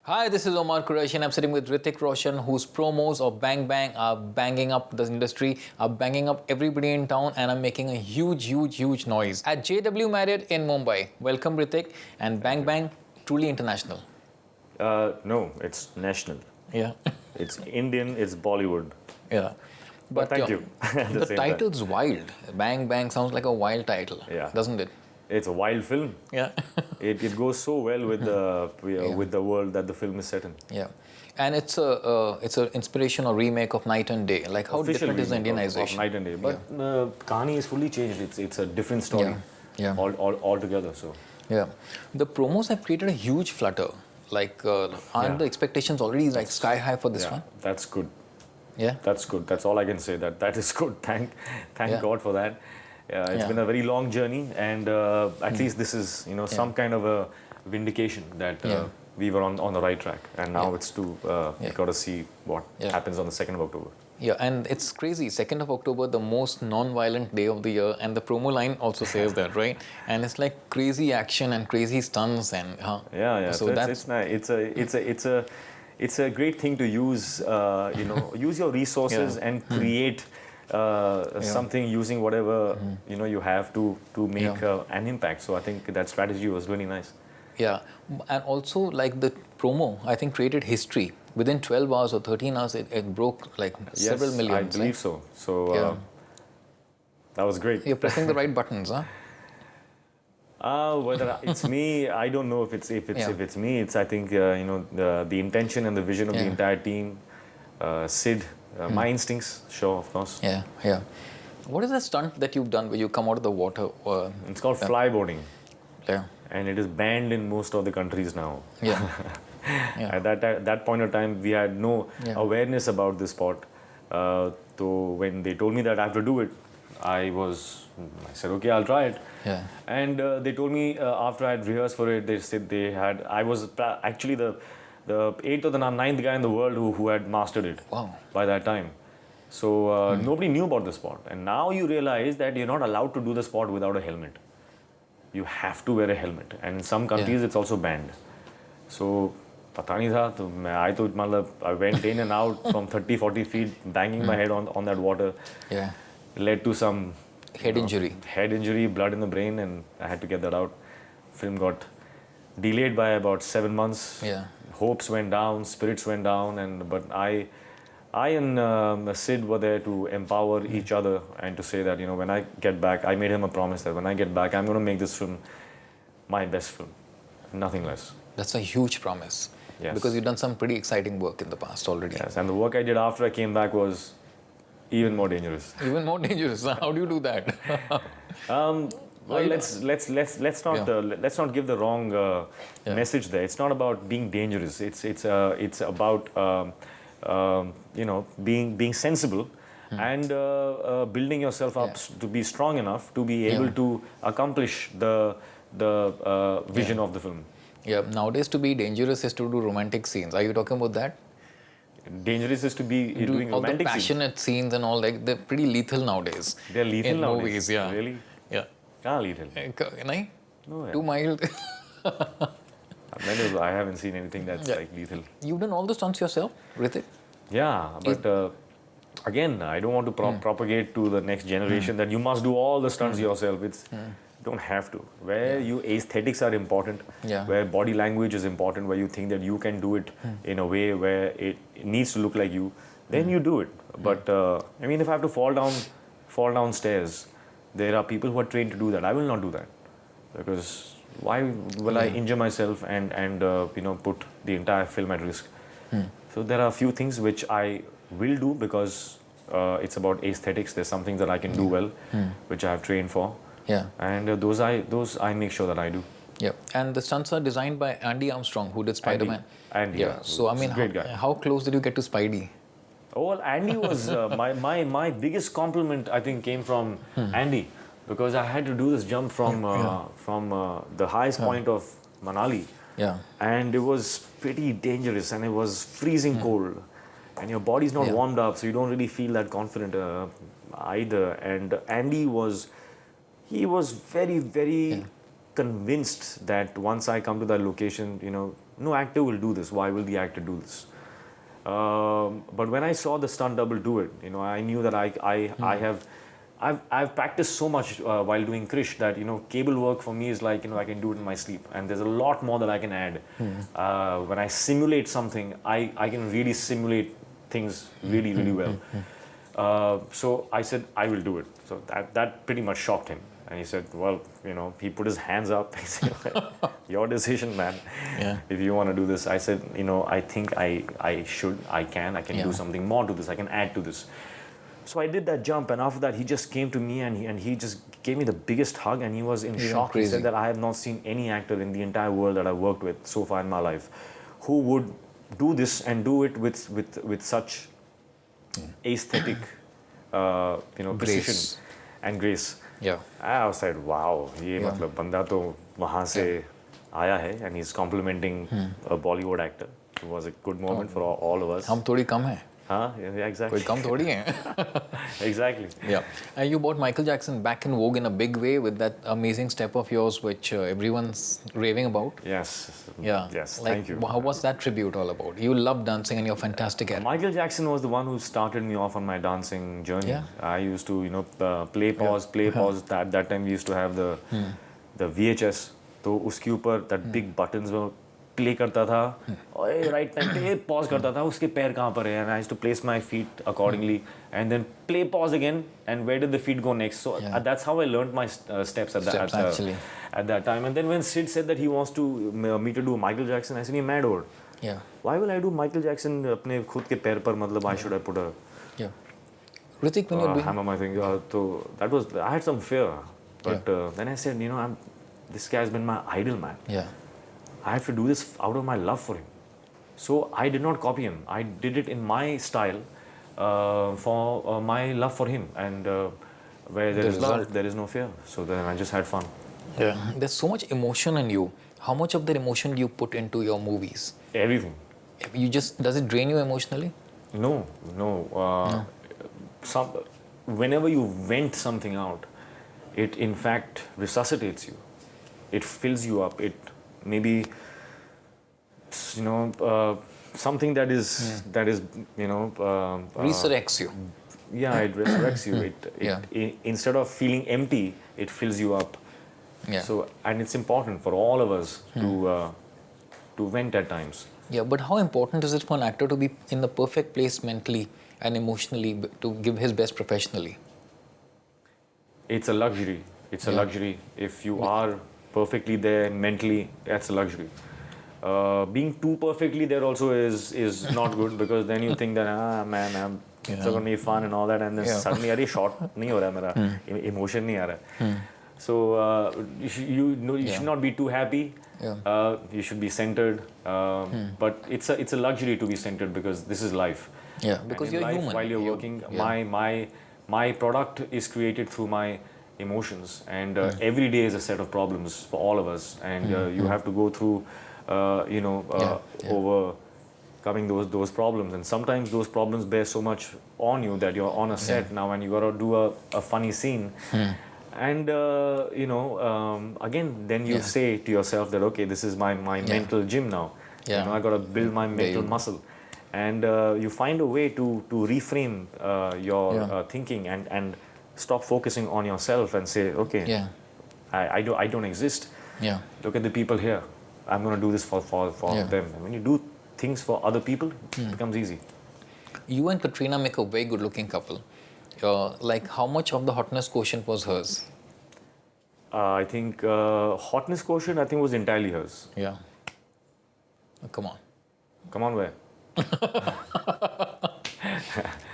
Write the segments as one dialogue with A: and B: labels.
A: Hi, this is Omar Qureshi and I'm sitting with Hrithik Roshan, whose promos of Bang Bang are banging up the industry, are banging up everybody in town, and are making a huge noise. At JW Marriott in Mumbai. Welcome, Hrithik. And Bang Bang, truly international.
B: No, it's national.
A: Yeah.
B: It's Indian, it's Bollywood.
A: Yeah.
B: But thank you.
A: The title's wild. Bang Bang sounds like a wild title, doesn't it?
B: It's a wild film.
A: Yeah.
B: It goes so well with the world that the film is set in.
A: Yeah. And it's a inspiration or remake of Night and Day. Like how
B: Official
A: different is the
B: remake
A: Indianization?
B: of Night and Day. But Kahani is fully changed. It's a different story.
A: Yeah.
B: All together. So.
A: Yeah. The promos have created a huge flutter. Like, aren't the expectations already like sky high for this one?
B: That's good.
A: Yeah.
B: That's good. That's all I can say. That is good. Thank God for that. It's been a very long journey, and at least this is some kind of a vindication that we were on the right track, and now it's to got to see what happens on the 2nd of October.
A: Yeah, and it's crazy. 2nd of October, the most non-violent day of the year, and the promo line also says that, right? And it's like crazy action and crazy stunts and
B: So it's nice. It's a great thing to use. Use your resources and create something using whatever you have to make an impact. So I think that strategy was really nice.
A: Yeah, and also like the promo, I think created history. Within 12 hours or 13 hours, it broke like several millions.
B: I believe so. So that was great.
A: You're pressing the right buttons, huh?
B: Whether it's me, I don't know if it's me. It's I think the intention and the vision of the entire team. Sid, my instincts, sure, of course.
A: Yeah. What is the stunt that you've done where you come out of the water?
B: It's called flyboarding.
A: Yeah.
B: And it is banned in most of the countries now.
A: Yeah.
B: At that point of time, we had no awareness about this sport. So when they told me that I have to do it, I said, okay, I'll try it.
A: Yeah.
B: And they told me after I had rehearsed for it, they said I was actually the 8th or the 9th guy in the world who had mastered it.
A: Wow.
B: By that time. So nobody knew about the sport. And now you realize that you're not allowed to do the sport without a helmet. You have to wear a helmet. And in some countries, it's also banned. So, pata nahi tha, I went in and out from 30-40 feet, banging my head on that water.
A: Yeah.
B: Led to some
A: head injury,
B: blood in the brain, and I had to get that out. Film got delayed by about 7 months.
A: Yeah.
B: Hopes went down, spirits went down, but I and Sid were there to empower each other and to say that when I get back, I made him a promise that when I get back, I'm going to make this film my best film, nothing less.
A: That's a huge promise.
B: Yes.
A: Because you've done some pretty exciting work in the past already.
B: Yes, and the work I did after I came back was even more dangerous.
A: Even more dangerous. How do you do that?
B: Well, let's not give the wrong message there. It's not about being dangerous. It's about being sensible and building yourself up to be strong enough to be able to accomplish the vision of the film.
A: Yeah. Nowadays, to be dangerous is to do romantic scenes. Are you talking about that?
B: Dangerous is to be doing
A: all
B: romantic
A: the passionate scenes and all, like they're pretty lethal nowadays.
B: They're lethal
A: in
B: nowadays.
A: Movies, yeah.
B: Really?
A: Yeah.
B: Lethal.
A: No,
B: yeah.
A: Too mild.
B: I haven't seen anything that's like lethal.
A: You've done all the stunts yourself, Hrithik?
B: Yeah, but again, I don't want to propagate to the next generation that you must do all the stunts yourself. You don't have to. Where aesthetics are important, where body language is important, where you think that you can do it in a way where it needs to look like you, then you do it. But if I have to fall down stairs, there are people who are trained to do that. I will not do that, because why will I injure myself and put the entire film at risk? So there are a few things which I will do because it's about aesthetics. There's some things that I can do well, which I have trained for.
A: Yeah.
B: And those I make sure that I do.
A: Yeah. And the stunts are designed by Andy Armstrong, who did Spider-Man.
B: Andy.
A: Yeah. So
B: great guy.
A: How close did you get to Spidey?
B: Oh, well, Andy was my biggest compliment. I think came from Andy, because I had to do this jump from the highest point of Manali.
A: Yeah.
B: And it was pretty dangerous, and it was freezing cold, and your body's not warmed up, so you don't really feel that confident either. And Andy was very, very convinced that once I come to that location, no actor will do this. Why will the actor do this? But when I saw the stunt double do it, I knew that I've practiced so much while doing Krish that cable work for me is like I can do it in my sleep, and there's a lot more that I can add. When I simulate something, I can really simulate things really well. So I said I will do it. So that pretty much shocked him, and he said, well, he put his hands up. He said, your decision, man.
A: Yeah.
B: If you want to do this. I said, I think I can do something more to this. I can add to this. So I did that jump, and after that, he just came to me and he just gave me the biggest hug, and he was in shock.
A: Crazy.
B: He said that I have not seen any actor in the entire world that I've worked with so far in my life who would do this and do it with such aesthetic, precision and grace.
A: Yeah.
B: I was like, wow, ये मतलब बंदा तो वहाँ से आया है, and he's complimenting a Bollywood actor. It was a good moment for all of us.
A: हम थोड़ी कम हैं.
B: Huh? Yeah, exactly.
A: कोई कम थोड़ी हैं.
B: Exactly.
A: Yeah. And you brought Michael Jackson back in vogue in a big way with that amazing step of yours, which everyone's raving about.
B: Yes.
A: Yeah.
B: Yes.
A: Like,
B: Thank you.
A: What's that tribute all about? You love dancing and you're fantastic at it.
B: Michael Jackson was the one who started me off on my dancing journey.
A: Yeah.
B: I used to, play pause. At that time we used to have the VHS. तो उसके ऊपर that big buttons में play करता था, और right time पे pause करता था, उसके पैर कहाँ पर है, and I used to place my feet accordingly, and then play pause again, and where did the feet go next? So that's how I learned my steps at that time. And then when Sid said that he wants me to do Michael Jackson, I said, you're mad, or why will I do Michael Jackson अपने खुद के पैर पर? मतलब I should have put a
A: Hrithik, when you're doing
B: hammer my finger. So that was, I had some fear, but then I said, this guy has been my idol, man. I have to do this out of my love for him. So I did not copy him. I did it in my style for my love for him. And where there is love, there is no fear. So then I just had fun.
A: Yeah. There's so much emotion in you. How much of that emotion do you put into your movies?
B: Everything.
A: Does it drain you emotionally?
B: No. Whenever you vent something out, it in fact resuscitates you. It fills you up. It maybe something that is
A: resurrects you.
B: Yeah, it resurrects you. It instead of feeling empty, it fills you up. So, and it's important for all of us to vent at times.
A: Yeah, but how important is it for an actor to be in the perfect place mentally and emotionally to give his best professionally?
B: It's a luxury. It's a luxury. If you are perfectly there mentally, that's a luxury. Being too perfectly there also is not good, because then you think that man, it's going to be fun and all that, and then suddenly अरे short नहीं हो रहा मेरा, emotion नहीं आ रहा. So you should not be too happy. You should be centered. But it's a luxury to be centered, because this is life.
A: Yeah, because you're human.
B: While you're working, my product is created through my emotions, and every day is a set of problems for all of us, and you have to go through overcoming those problems, and sometimes those problems bear so much on you that you're on a set now and you got to do a funny scene, and again then you say to yourself that okay, this is my mental gym now. I got to build my mental muscle, and you find a way to reframe your thinking and stop focusing on yourself and say, okay, I don't exist. Look at the people here. I'm going to do this for them. And when you do things for other people, it becomes easy.
A: You and Katrina make a very good-looking couple. Like, how much of the hotness quotient was hers?
B: I think hotness quotient, I think, was entirely hers.
A: Yeah. Come on.
B: Come on, where?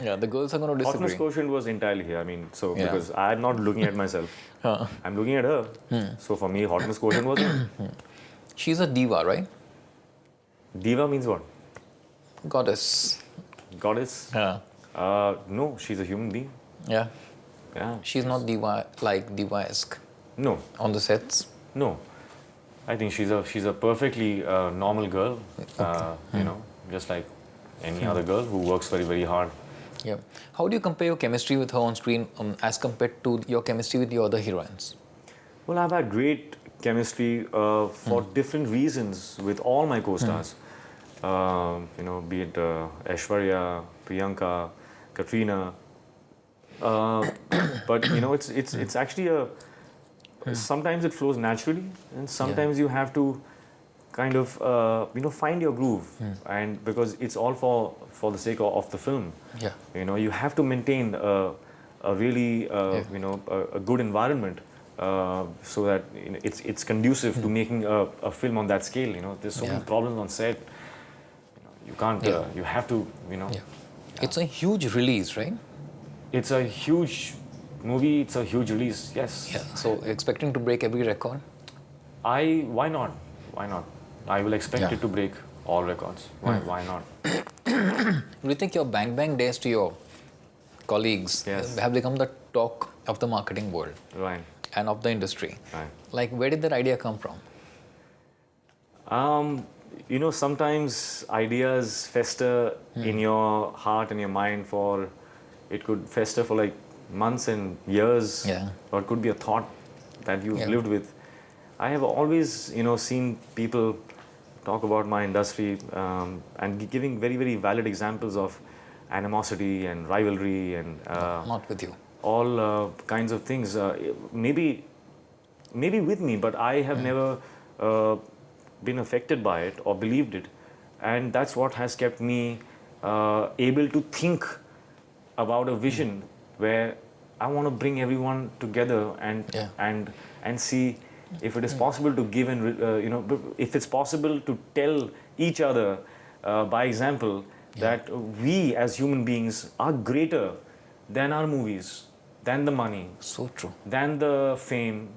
A: Yeah, the girls are going to disagree.
B: Hotness quotient was entirely here. I mean, so because I'm not looking at myself, I'm looking at her. So for me, hotness quotient was her.
A: She's a diva, right?
B: Diva means what?
A: Goddess.
B: Goddess? No, she's a human being.
A: Yeah.
B: Yeah.
A: She's not diva-esque.
B: No.
A: On the sets?
B: No. I think she's a perfectly normal girl. Just like any other girl who works very, very hard.
A: Yeah. How do you compare your chemistry with her on screen as compared to your chemistry with the other heroines?
B: Well, I've had great chemistry for different reasons with all my co-stars. Be it Aishwarya, Priyanka, Katrina. But it's actually sometimes it flows naturally, and sometimes you have to kind of find your groove, and because it's all for the sake of the film. You have to maintain a really a good environment so that it's conducive to making a film on that scale. There's so many problems on set. You can't. You have to.
A: It's a huge release, right?
B: It's a huge movie. It's a huge release. Yes.
A: Yeah. So expecting to break every record.
B: Why not? Why not? I will expect it to break all records. Why not?
A: Do you think your Bang Bang days to your colleagues have become the talk of the marketing world?
B: Right.
A: And of the industry?
B: Right.
A: Like, where did that idea come from?
B: Sometimes ideas fester in your heart and your mind it could fester for like months and years, or it could be a thought that you've lived with. I have always, seen people talk about my industry and giving very, very valid examples of animosity and rivalry and
A: not with you.
B: All kinds of things. Maybe with me, but I have never been affected by it or believed it, and that's what has kept me able to think about a vision where I want to bring everyone together and see if it is possible to give and if it's possible to tell each other by example that we as human beings are greater than our movies, than the money,
A: so true,
B: than the fame,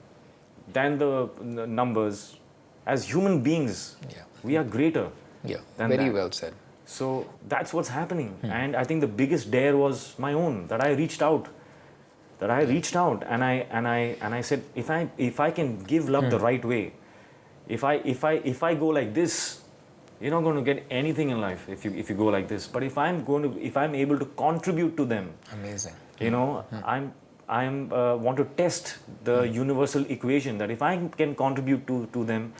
B: than the numbers. As human beings, we are greater. Than
A: very
B: that.
A: well said.
B: So that's what's happening, and I think the biggest dare was my own, that I reached out. And I said, if I can give love the right way, if I go like this, you're not going to get anything in life if you go like this. But if I'm able to contribute to them,
A: amazing.
B: I'm want to test the universal equation that if I can contribute to them,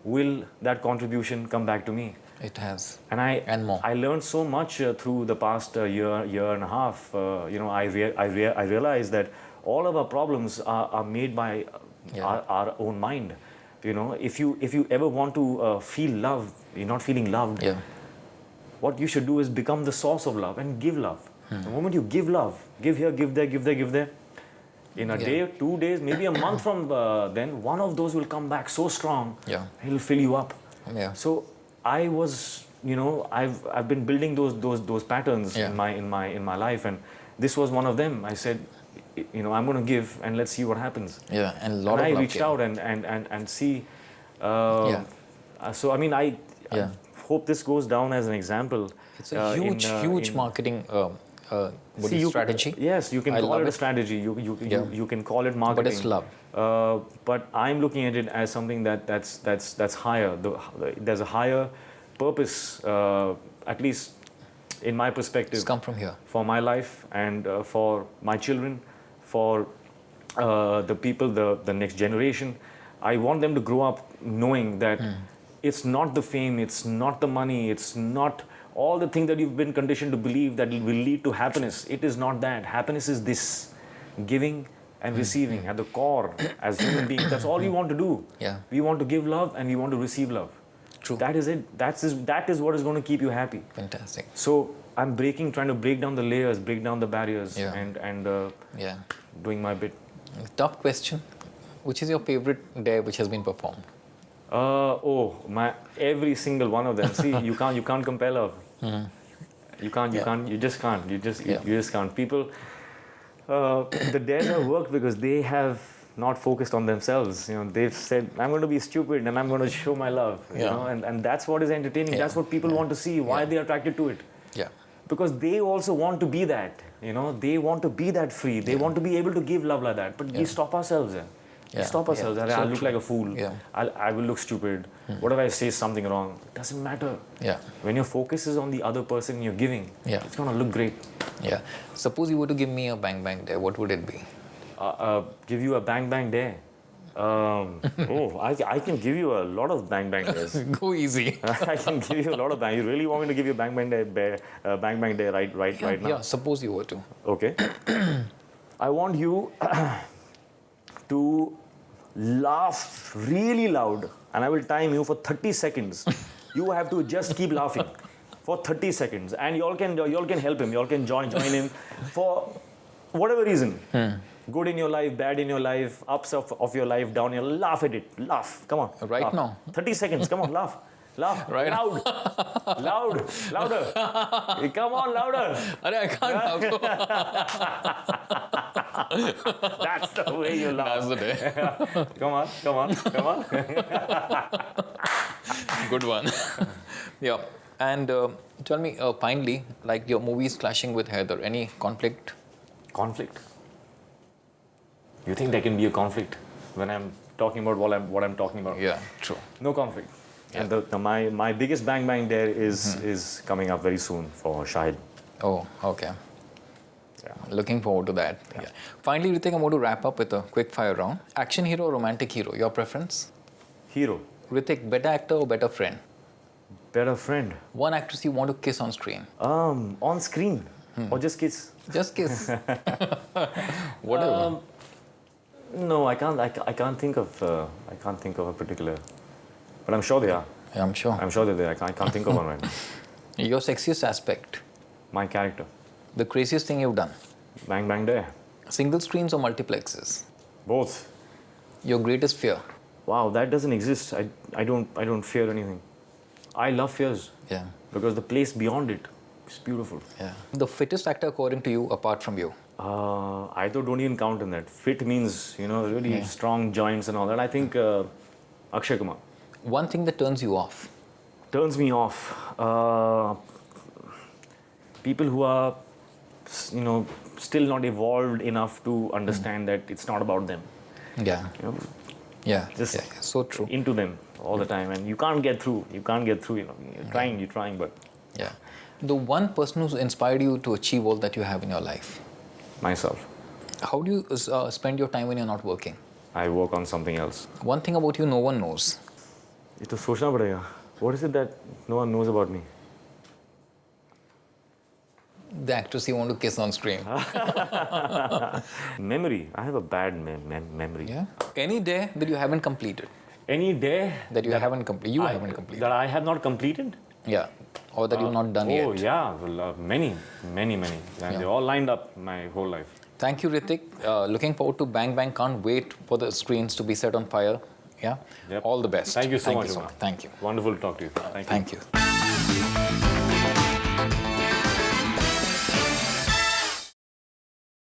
B: will that contribution come back to me?
A: It has.
B: And
A: more.
B: I learned so much through the past year and a half. I realized that all of our problems are made by our own mind. If you ever want to feel love, you're not feeling loved. What you should do is become the source of love and give love. The moment you give love, give here, give there, give there, give there. In a day, 2 days, maybe a month from then, one of those will come back so strong. It'll fill you up. So I was, I've been building those patterns in my life, and this was one of them. I said, I'm going to give, and let's see what happens.
A: And
B: I reached out and see. So I hope this goes down as an example.
A: It's a huge marketing strategy.
B: Yes, you can call it a strategy. You can call it marketing.
A: But it's love.
B: But I'm looking at it as something that's higher. There's a higher purpose, at least in my perspective.
A: It's come from here.
B: For my life and for my children, for the people, the next generation. I want them to grow up knowing that it's not the fame, it's not the money, it's not all the things that you've been conditioned to believe that will lead to happiness. It is not that. Happiness is this, giving and receiving at the core as human beings. That's all we want to do. We want to give love and we want to receive love.
A: True.
B: That is it. That is what is going to keep you happy.
A: Fantastic.
B: So I'm trying to break down the layers, break down the barriers, and doing my bit.
A: Tough question. Which is your favorite dare which has been performed?
B: Every single one of them. See, you can't compare love. You just can't. People, the dares have worked because they have not focused on themselves. They've said, I'm going to be stupid and I'm going to show my love. And that's what is entertaining. That's what people want to see. Why they are attracted to it. Because they also want to be that. They want to be that free. They want to be able to give love like that. But we stop ourselves. We stop ourselves.
A: So
B: I'll look like a fool. I will look stupid. What if I say something wrong? It doesn't matter. When your focus is on the other person you're giving, it's going to look great.
A: Suppose you were to give me a bang bang dare, what would it be?
B: Give you a bang bang dare. I can give you a lot of bang bang days.
A: Go easy.
B: I can give you a lot of bang. You really want me to give you bang bang day right now?
A: Yeah, suppose you were to.
B: Okay. I want you to laugh really loud, and I will time you for 30 seconds. You have to just keep laughing for 30 seconds, and y'all can help him. Y'all can join him for whatever reason. Good in your life, bad in your life, ups of your life, down your life. Laugh at it. Laugh. Come on.
A: Right
B: laugh.
A: now.
B: 30 seconds. Come on. Laugh. Laugh.
A: Right.
B: Loud. Louder. Come on, louder.
A: I can't.
B: That's the way you laugh.
A: That's the day.
B: Come on.
A: Good one. Yeah. And tell me, finally, like your movies clashing with Heather, any conflict?
B: Conflict? You think there can be a conflict when I'm talking about what I'm talking about?
A: Yeah, true.
B: No conflict. Yeah. And my biggest bang bang there is coming up very soon for Shahid.
A: Oh, okay.
B: Yeah.
A: Looking forward to that. Yeah. Finally, Hrithik, I'm going to wrap up with a quick fire round. Action hero or romantic hero? Your preference?
B: Hero.
A: Hrithik, better actor or better friend?
B: Better friend.
A: One actress you want to kiss on screen?
B: On screen or just kiss?
A: Just kiss. Whatever.
B: No, I can't think of a particular, but I'm sure they are.
A: Yeah, I'm sure.
B: I'm sure they're there. I can't think of one right now.
A: Your sexiest aspect?
B: My character.
A: The craziest thing you've done?
B: Bang bang there.
A: Single screens or multiplexes?
B: Both.
A: Your greatest fear?
B: Wow, that doesn't exist. I don't fear anything. I love fears.
A: Yeah.
B: Because the place beyond it is beautiful.
A: Yeah. The fittest actor according to you, apart from you?
B: I don't even count in that. Fit means, really strong joints and all that. I think Akshay Kumar.
A: One thing that turns you off?
B: Turns me off. People who are, still not evolved enough to understand that it's not about them.
A: Yeah. Yeah.
B: Just
A: so true.
B: into them all the time, and you can't get through. You're trying, but
A: yeah. The one person who's inspired you to achieve all that you have in your life?
B: Myself.
A: How do you spend your time when you're not working?
B: I work on something else.
A: One thing about you no one knows.
B: ये तो सोचना पड़ेगा. What is it that no one knows about me?
A: The actress you want to kiss on screen.
B: Memory. I have a bad memory.
A: Yeah. Any day that you haven't completed.
B: Any day
A: that you haven't completed. Haven't completed.
B: That I have not completed?
A: Yeah. Or that you've not done yet.
B: Oh yeah, well, many. And they all lined up my whole life.
A: Thank you, Hrithik. Looking forward to Bang Bang. Can't wait for the screens to be set on fire. Yeah.
B: Yep.
A: All the best.
B: Thank you so much.
A: Thank you.
B: Wonderful to talk to you. Thank you.
A: Thank you.